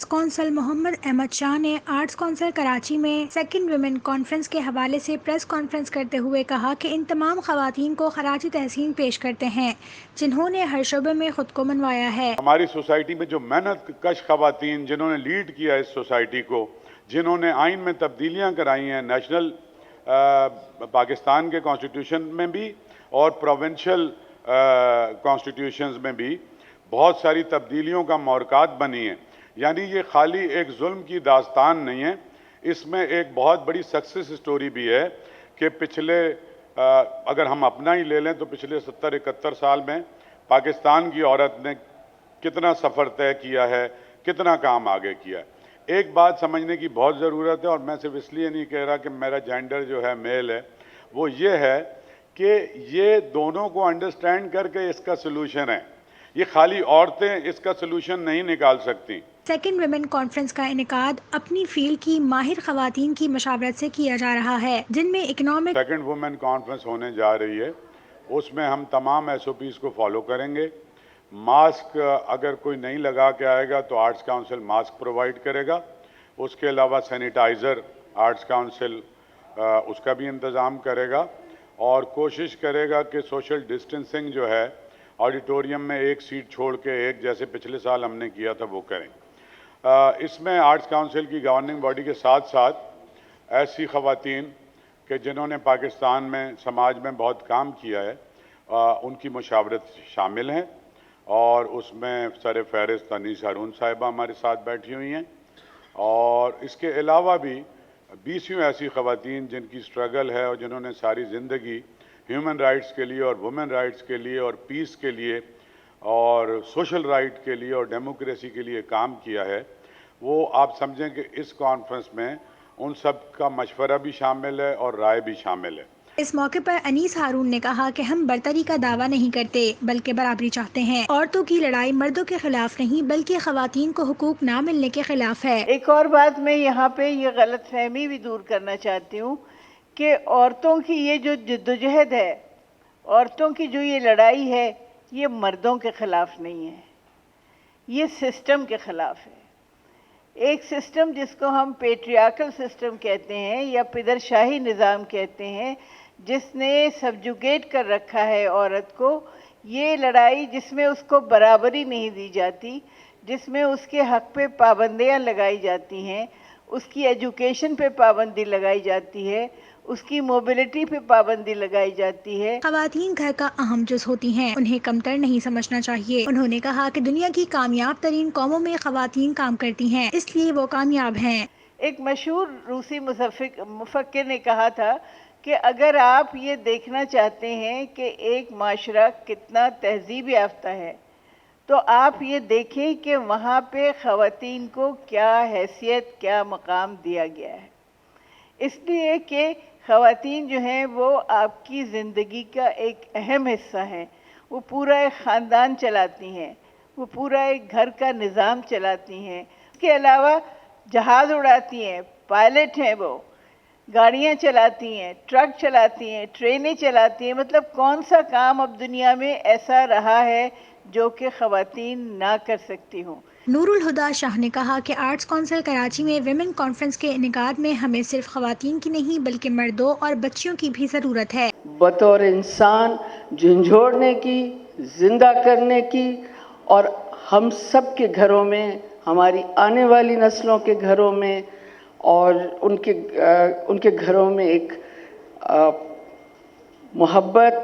Arts council محمد احمد شاہ نے arts council Karachi میں second women conference کے حوالے سے پریس کانفرنس کرتے ہوئے کہا کہ ان تمام خواتین کو خراج تحسین پیش کرتے ہیں جنہوں نے ہر شعبے میں خود کو منوایا ہے۔ ہماری سوسائٹی میں جو محنت کش خواتین جنہوں نے لیڈ کیا اس سوسائٹی کو، جنہوں نے آئین میں تبدیلیاں کرائی ہیں، نیشنل پاکستان کے کانسٹیٹیوشن میں بھی اور پروونشل کانسٹیٹیوشنز میں بھی بہت ساری تبدیلیوں کا محرکات بنی ہیں۔ یعنی یہ خالی ایک ظلم کی داستان نہیں ہے، اس میں ایک بہت بڑی سکسس سٹوری بھی ہے کہ پچھلے اگر ہم اپنا ہی لے لیں تو پچھلے 70-71 سال میں پاکستان کی عورت نے کتنا سفر طے کیا ہے، کتنا کام آگے کیا ہے۔ ایک بات سمجھنے کی بہت ضرورت ہے، اور میں صرف اس لیے نہیں کہہ رہا کہ میرا جینڈر جو ہے میل ہے، وہ یہ ہے کہ یہ دونوں کو انڈرسٹینڈ کر کے اس کا سلوشن ہے۔ یہ خالی عورتیں اس کا سلوشن نہیں نکال سکتی۔ سیکنڈ ویمن کانفرنس کا انعقاد اپنی فیلڈ کی ماہر خواتین کی مشاورت سے کیا جا رہا ہے، جن میں اکنامک سیکنڈ وومن کانفرنس ہونے جا رہی ہے، اس میں ہم تمام SOPs کو فالو کریں گے۔ ماسک اگر کوئی نہیں لگا کے آئے گا تو آرٹس کاؤنسل ماسک پرووائڈ کرے گا۔ اس کے علاوہ سینیٹائزر آرٹس کاؤنسل اس کا بھی انتظام کرے گا، اور کوشش کرے گا کہ سوشل ڈسٹنسنگ جو ہے آڈیٹوریم میں ایک سیٹ چھوڑ کے ایک، جیسے پچھلے سال ہم نے کیا تھا، وہ کریں۔ اس میں آرٹس کاؤنسل کی گورننگ باڈی کے ساتھ ساتھ ایسی خواتین کہ جنہوں نے پاکستان میں سماج میں بہت کام کیا ہے، ان کی مشاورت شامل ہیں، اور اس میں سر فہرست انیس ہارون صاحبہ ہمارے ساتھ بیٹھی ہوئی ہیں، اور اس کے علاوہ بھی 20 ایسی خواتین جن کی سٹرگل ہے اور جنہوں نے ساری زندگی ہیومن رائٹس کے لیے اور وومن رائٹس کے لیے اور پیس کے لیے اور سوشل رائٹ کے لیے اور ڈیموکریسی کے لیے کام کیا ہے، وہ آپ سمجھیں کہ اس کانفرنس میں ان سب کا مشورہ بھی شامل ہے اور رائے بھی شامل ہے۔ اس موقع پر انیس ہارون نے کہا کہ ہم برتری کا دعویٰ نہیں کرتے بلکہ برابری چاہتے ہیں۔ عورتوں کی لڑائی مردوں کے خلاف نہیں بلکہ خواتین کو حقوق نہ ملنے کے خلاف ہے۔ ایک اور بات میں یہاں پہ یہ غلط فہمی بھی دور کرنا چاہتی ہوں کہ عورتوں کی یہ جو جدوجہد ہے، عورتوں کی جو یہ لڑائی ہے، یہ مردوں کے خلاف نہیں ہے، یہ سسٹم کے خلاف ہے۔ ایک سسٹم جس کو ہم پیٹریارکل سسٹم کہتے ہیں یا پدر شاہی نظام کہتے ہیں، جس نے سبجوگیٹ کر رکھا ہے عورت کو، یہ لڑائی جس میں اس کو برابری نہیں دی جاتی، جس میں اس کے حق پہ پابندیاں لگائی جاتی ہیں، اس کی ایجوکیشن پہ پابندی لگائی جاتی ہے، اس کی موبلٹی پہ پابندی لگائی جاتی ہے۔ خواتین گھر کا اہم جز ہوتی ہیں، انہیں کمتر نہیں سمجھنا چاہیے۔ انہوں نے کہا کہ دنیا کی کامیاب ترین قوموں میں خواتین کام کرتی ہیں، اس لیے وہ کامیاب ہیں۔ ایک مشہور روسی مفکر نے کہا تھا کہ اگر آپ یہ دیکھنا چاہتے ہیں کہ ایک معاشرہ کتنا تہذیب یافتہ ہے، تو آپ یہ دیکھیں کہ وہاں پہ خواتین کو کیا حیثیت، کیا مقام دیا گیا ہے۔ اس لیے کہ خواتین جو ہیں وہ آپ کی زندگی کا ایک اہم حصہ ہیں، وہ پورا ایک خاندان چلاتی ہیں، وہ پورا ایک گھر کا نظام چلاتی ہیں۔ اس کے علاوہ جہاز اڑاتی ہیں، پائلٹ ہیں، وہ گاڑیاں چلاتی ہیں، ٹرک چلاتی ہیں، ٹرینیں چلاتی ہیں۔ مطلب کون سا کام اب دنیا میں ایسا رہا ہے جو کہ خواتین نہ کر سکتی ہوں۔ نور الہدا شاہ نے کہا کہ آرٹس کونسل کراچی میں ویمن کانفرنس کے انعقاد میں ہمیں صرف خواتین کی نہیں بلکہ مردوں اور بچیوں کی بھی ضرورت ہے۔ بطور انسان جھنجھوڑنے کی، زندہ کرنے کی، اور ہم سب کے گھروں میں، ہماری آنے والی نسلوں کے گھروں میں اور ان کے گھروں میں ایک محبت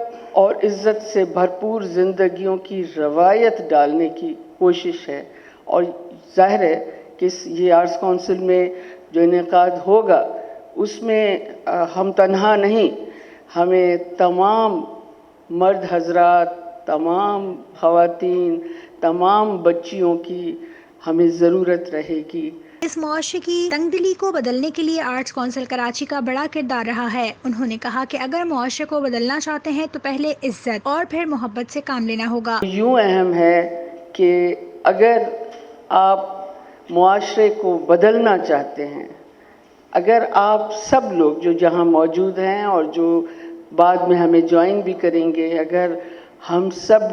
اور عزت سے بھرپور زندگیوں کی روایت ڈالنے کی کوشش ہے۔ اور ظاہر ہے کہ یہ آرٹس کونسل میں جو انعقاد ہوگا اس میں ہم تنہا نہیں، ہمیں تمام مرد حضرات، تمام خواتین، تمام بچیوں کی ہمیں ضرورت رہے گی۔ اس معاشرے کی تنگ دلی کو بدلنے کے لیے آرٹس کونسل کراچی کا بڑا کردار رہا ہے۔ انہوں نے کہا کہ اگر معاشرے کو بدلنا چاہتے ہیں تو پہلے عزت اور پھر محبت سے کام لینا ہوگا۔ یوں اہم ہے کہ اگر آپ معاشرے کو بدلنا چاہتے ہیں، اگر آپ سب لوگ جو جہاں موجود ہیں اور جو بعد میں ہمیں جوائن بھی کریں گے، اگر ہم سب